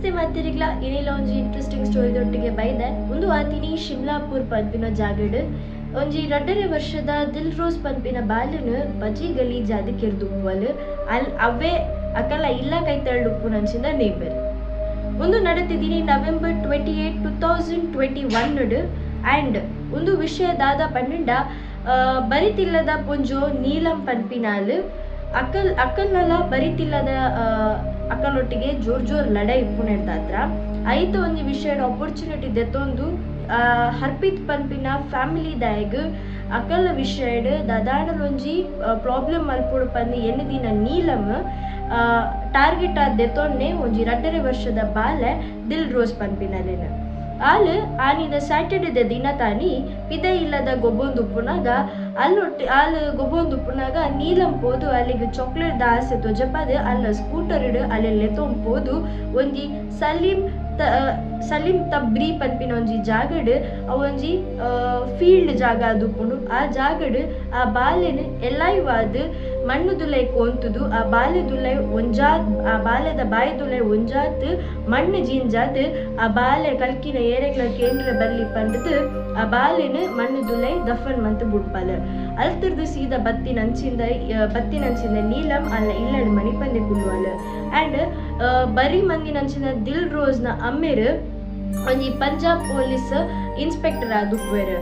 ನಮಸ್ತೆ ಮಾತಿರಿಗ್ಲ ಏನಿಲ್ಲ ಒಂಜಿ ಇಂಟ್ರೆಸ್ಟಿಂಗ್ ಸ್ಟೋರಿ ದೊಟ್ಟಿಗೆ ಬೈದೆ ಒಂದು ಆತಿನಿ ಶಿಮ್ಲಾಪುರ್ ಪನ್ಪಿನ ಜಾಗಡ್ ಒಂಜಿ 2.5 ವರ್ಷದ ದಿಲ್ ರೋಸ್ ಪನ್ಪಿನ ಬಾಲನು ಬಜಿ ಗಲೀಜಾದ ಕೆರ್ದುಪ್ಪಲ್ ಅವೇ ಅಕಲ್ಲ ಇಲ್ಲ ಕೈತಳ್ಳುಪ್ಪು ನಂಚಿಂದ ನೇಬರ್ ಒಂದು ನಡೆತಿದ್ದೀನಿ ನವೆಂಬರ್ 28, 2021 ಆ್ಯಂಡ್ ಒಂದು ವಿಷಯ ದಾದ ಪಂಡ ಬರಿತಿಲ್ಲದ ಪೊಂಜೋ ನೀಲಂ ಪನ್ಪಿನಾಲ್ ಅಕ್ಕಲ್ನಲ್ಲ ಬರಿತಿಲ್ಲದ ಅಕ್ಕಲೊಟ್ಟಿಗೆ ಜೋರ್ ಲಡೈ ಇಪ್ಪುನೆಡ್ದಾತ್ರ ಐತ ಒಂದು ವಿಷಯದ ಆಪರ್ಚುನಿಟಿ ದೆತ್ತೊಂದು ಹರ್ಪಿತ್ ಪನ್ಪಿನ ಫ್ಯಾಮಿಲಿ ದಾಯಗ್ ಅಕ್ಕಲ ವಿಷಯಡ್ ದಾದಾಂಡಲೊಂಜಿ ಪ್ರಾಬ್ಲಮ್ ಮಲ್ಪೊಡು ಪಂದು ಎನ್ನು ದಿನ ನೀಲಮ್ ಟಾರ್ಗೆಟ್ ಆದ ದೆತ್ತೊನ್ನೆ ಒಂಜಿ 2.5 ವರ್ಷದ ಬಾಲೆ ದಿಲ್ ರೋಸ್ ಪನ್ಪಿನಲ್ಲಿನ ಆನಿದ ಸ್ಯಾಟರ್ಡೇದ ದಿನ ತಾನಿ ಪಿದೆ ಇಲ್ಲದ ಗೊಬ್ಬೊಂದುಪ್ಪುನಾಗ ಗೊಬ್ಬೊಂದುಪ್ಪುನಾಗ ನೀಲಂ ಪೋದು ಅಲ್ಲಿಗೆ ಚಾಕ್ಲೇಟ್ ದಾಸೆ ತೊಜಪದ ಅಲ್ಲ ಸ್ಕೂಟರ್ ಅಲ್ಲಿ ತೊಂಪೋದು ಒಂಜಿ ಸಲೀಂ ತಬ್ರಿ ಪನ್ಪಿನ ಒಂಜಿ ಜಾಗಡ್ ಅವೊಂಜಿ ಫೀಲ್ಡ್ ಜಾಗ ಅದುಪ್ಪುಂಡು ಆ ಜಾಗಡ್ ಆ ಬಾಲೆನ್ ಎಲ್ಲೈವಾದ್ ಮಣ್ಣು ದುಲೈ ಕೊಂತುದು ಆ ಬಾಲೆ ದುಲೈ ಆ ಬಾಲೆದ ಬಾಯಿ ದುಲೈ ಒಂಜಾತ್ ಮಣ್ಣು ಜೀಂಜಾದ್ ಆ ಬಾಲೆ ಕಲ್ಕಿನ ಏರೆಗ್ಲ ಕೇಂದ್ರ ಬಲ್ಲಿ ಪಂಡದು ಆ ಬಾಲೆನ್ ಮಣ್ಣು ದುಲೈ ದಫನ್ ಮಂತ್ ಬುಡ್ಪಾಲ ಅಲ್ತಿರ್ದು ಸೀದಾ ಬತ್ತಿನಂಚಿಂದ ನೀಲಂ ಅಲ್ಲ ಇಲ್ಲಡ್ ಮಣಿಪಂದೆ ಕುಲ್ವಾಲ ಆ್ಯಂಡ್ ಬರೀ ಮಂದಿನಂಚಿನ ದಿಲ್ ರೋಸ್ನ ಅಮ್ಮೆರ್ ಒಂಜಿ ಪಂಜಾಬ್ ಪೊಲೀಸ್ ಇನ್ಸ್ಪೆಕ್ಟರ್ ಆದುಪ್ಪೇರ್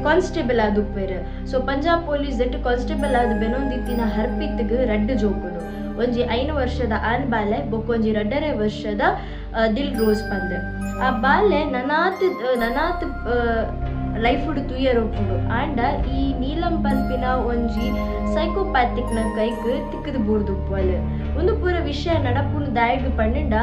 ಕಾನ್ಸ್ಟೇಬಲ್ ಆದುಪ್ಪೇರ್ so Punjab police that constable ಆದ ಬೆನೊಂದಿತ್ತಿನ ಹರ್ಪಿತ್ಗ್ ರಡ್ಡ್ ಜೋಕುನು ಒಂಜಿ 5 ವರ್ಷದ ಆನ್ ಬಾಲೆ ಬೊಕ್ಕೊಂಜಿ 2.5 ವರ್ಷದ ದಿಲ್ ರೋಸ್ ಪಂದ್ ಆ ಬಾಲೆ ನನಾತ್ ಲೈಫುಡು ತುಯ್ಯರೊಪ್ಪುಡು ಆಂಡ ಈ ನೀಲಂ ಪನ್ಪಿನ ಒಂಜಿ ಸೈಕೋಪ್ಯಾಥಿಕ್ನ ಕೈಗ್ ತಿಕ್ಕದು ಬೂರ್ದುಪ್ಪುವಲ್ ಒಂದು ಪೂರ ವಿಷಯ ನಡಪುನ ದಾಯಗ್ ಪಂಡ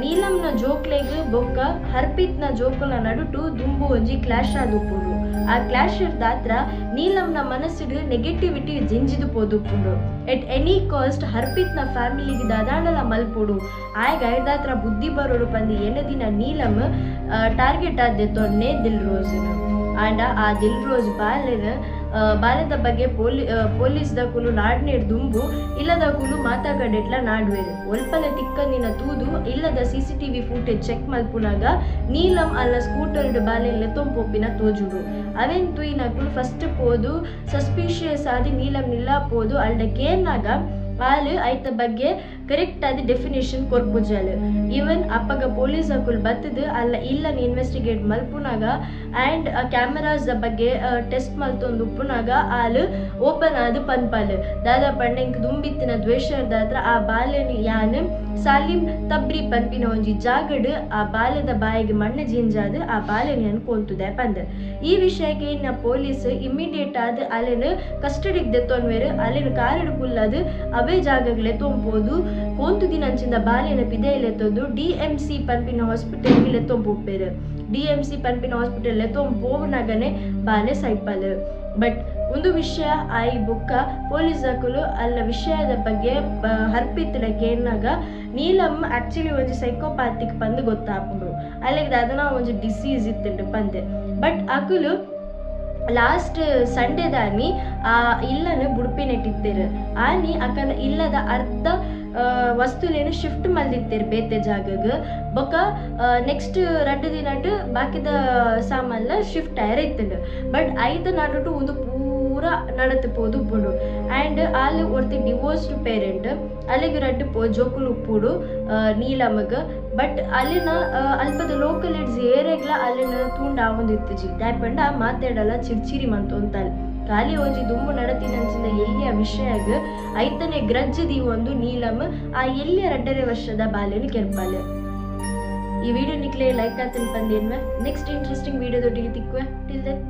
ನೀಲಂನ ಜೋಕ್ಲೆಗ್ ಬೊಕ್ಕ ಹರ್ಪಿತ್ನ ಜೋಕುಲ ನಡುಟು ದುಂಬು ಒಂಜಿ ಕ್ಲಾಶ್ ಆದುಪ್ಪುಂಡು ಆ ಕ್ಲಾಶ್ ದಾತ್ರ ನೀಲಂನ ಮನಸ್ಸಿಡ್ ನೆಗೆಟಿವಿಟಿ ಜಿಂಜಿದು ಪೋದುಪ್ಪುಂಡು ಎಟ್ ಎನಿ ಕಾಸ್ಟ್ ಹರ್ಪಿತ್ನ ಫ್ಯಾಮಿಲಿಗೆ ದಾದಾಂಡಲ ಮಲ್ಪೊಡು ಆಯ್ಗ ಐದಾತ್ರ ಬುದ್ಧಿ ಬರೋಡು ಪಂದು ದಿನ ನೀಲಂ ಟಾರ್ಗೆಟ್ ಆದ್ದೆ ತೊನ್ನೆ ದಿಲ್ ರೋಸ್ನು ಆಂಡ ಆ ದಿಲ್ ರೋಸ್ ಬಾಲ್ಯದ ಬಗ್ಗೆ ಪೊಲೀಸ್ದ ಕುಲು ನಾಡ್ನೇಡ್ ದುಂಬು ಇಲ್ಲದ ಕುಲು ಮಾತಾಗಡೆಟ್ಲ ನಾಡ್ವೇರು ಒಲ್ಪಲ ತಿಕ್ಕಂದಿನ ತೂದು ಇಲ್ಲದ CCTV ಫೂಟೇಜ್ ಚೆಕ್ ಮಲ್ಪುನಾಗ ನೀಲಂ ಅಲ್ಲ ಸ್ಕೂಟರ್ ಬಾಲೆಲ್ಲ ತೊಂಪೊಪ್ಪಿನ ತೋಜುಡು ಅವೆನ್ ತುಯಿನ ಕುಲು ಫಸ್ಟ್ ಪೋದು ಸಸ್ಪಿಷಿಯಸ್ ಆದಿ ನೀಲಂ ನಿಲ್ಲ ಪೋದು ಅಲ್ಡ ಕೇರ್ನಾಗ ಐತ ಬಗ್ಗೆ ಕರೆಕ್ಟ್ ಆದ ಡೆಫಿನೇಷನ್ ಕೊರ್ಪುಜಲ್ ಈವನ್ ಅಪ್ಪಗ ಪೊಲೀಸ್ ಹಾಕುಲ್ ಬತ್ತದ ಅಲ್ಲ ಇಲ್ಲನ ಇನ್ವೆಸ್ಟಿಗೇಟ್ ಮಲ್ಪುನಾಗ ಆ್ಯಂಡ್ ಕ್ಯಾಮರಾಸ್ ಬಗ್ಗೆ ಟೆಸ್ಟ್ ಮಲ್ತೊಂದು ಉಪ್ಪುನಾಗ ಓಪನ್ ಆದ ಪನ್ಪಾಲ್ ದಾದಾ ಪಂಡೆಂಕ್ ದುಂಬಿತ್ತಿನ ದ್ವೇಷದಾತ್ರ ಆ ಬಾಲ್ಯನ ಯಾನ್ ಸಾಲಿಂ ತಬ್ರಿ ಪನ್ಪಿನ ಒಂಜಿ ಜಾಗಡ್ ಆ ಬಾಲ್ಯದ ಬಾಯಿಗೆ ಮಣ್ಣು ಜಿಂಜಾದ ಆ ಬಾಲ್ಯನ ಅನ್ಕೊಂತುದೆ ಪಂದ್ ಈ ವಿಷಯಕ್ಕೆ ಇನ್ನ ಪೊಲೀಸ್ ಇಮಿಡಿಯೇಟ್ ಆದ ಅಲ್ಲಿನ ಕಸ್ಟಡಿಗೆ ದೆತ್ತೊನ್ವೇರು ಅಲ್ಲಿನ ಕಾರಿಡ್ ಪುಲ್ಲದ ಅವೇ ಜಾಗಗಳೇ ತೊಂಪೋದು ಕೋಂತು ದಿನಂಚಿಂದ ಬಾಲ್ಯನ ಪಿದೆಯಲ್ಲೇ ತೊಂದು DMC ಪನ್ಪಿನ ಹಾಸ್ಪಿಟಲ್ಗೆ ತೊಂಪುಪ್ಪೇರು DMC ಪನ್ಪಿನ ಹಾಸ್ಪಿಟಲ್ ತೊಂಪೋವನಾಗನೆ ಬಾಲೆ ಸೈಪಲ್ ಬಟ್ ಒಂದು ವಿಷಯ ಆಯಿ ಬುಕ್ಕ ಪೊಲೀಸ್ ಹಾಕಲು ಅಲ್ಲ ವಿಷಯದ ಬಗ್ಗೆ ಹರ್ಪಿತ್ತಡ ಕೇರ್ನಾಗ ನೀಲಂ ಆಕ್ಚುಲಿ ಒಂಜಿ ಸೈಕೋಪ್ಯಾಥಿಕ್ ಪಂದ್ ಗೊತ್ತಾಪುಂಡು ಅಲ್ಲಿಗೆ ಅದನ್ನ ಒಂಜಿ ಡಿಸೀಸ್ ಇತ್ತುಂಡು ಪಂದ್ ಬಟ್ ಅಕುಲು ಲಾಸ್ಟ್ ಸಂಡೇ ದಾನಿ ಆ ಇಲ್ಲನ ಬುಡ್ಪಿನೆಟ್ಟಿತ್ತೇರು ಆನಿ ಅಕನ ಇಲ್ಲದ ಅರ್ಧ ವಸ್ತುಲೇನು ಶಿಫ್ಟ್ ಮಲ್ದಿತ್ತೇರು ಬೇತೆ ಜಾಗಗ್ ಬೊಕ್ಕ ನೆಕ್ಸ್ಟ್ 2 ದಿನಟ್ ಬಾಕಿದ ಸಾಮಾನ್ಲ ಶಿಫ್ಟ್ ಆಯ್ತಿಂಡು ಬಟ್ ಐತ ನಾಟು ಒಂದು ಪೂರ ನಡತು ಪೋದು ಉಪ್ಪುಂಡು ಆ್ಯಂಡ್ ಅಲ್ಲಿ ಒರ್ತಿ ಡಿವೋರ್ಸ್ಡ್ ಪೇರೆಂಟ್ ಅಲ್ಲಿಗೆ ರಡ್ಡು ಜೋಕುಲು ಉಪ್ಪುಡು ನೀಲಮಗ್ ಬಟ್ ಅಲ್ಲಿನ ಅಲ್ಪದ ಲೋಕಲ್ ಇಡ್ಸ್ ಏರೆಗ್ಲ ಅಲ್ಲಿನ ತೂಂಡ ಆವೊಂದಿತ್ತಜಿ ದಾಯಪಂಡ ಮಾತಾಡಲ್ಲ ಚಿರ್ಚಿರಿ ಮಂತೊಂತಲ್ ಖಾಲಿ ಒಂಜಿ ದುಂಬು ನಡತಿನಂಚಿಂದ ಎಲ್ಲಿಯ ವಿಷಯಗ್ ಐತನೇ ಗ್ರಜ್ಜದಿ ಒಂದು ನೀಲಂ ಆ ಎಲ್ಲಿಯ 2.5 ವರ್ಷದ ಬಾಲ್ಯನು ಕೆರ್ಪಾಲೆ ಈ ವಿಡಿಯೋ ನಿಕ್ಲೆ ಲೈಕ್ ಆತನ್ ಪಂದೇನ್ವೆ ನೆಕ್ಸ್ಟ್ ಇಂಟ್ರೆಸ್ಟಿಂಗ್ ವಿಡಿಯೋದೊಟ್ಟಿಗೆ ತಿಕ್ಕುವೆ ಟಿಲ್ ದೆನ್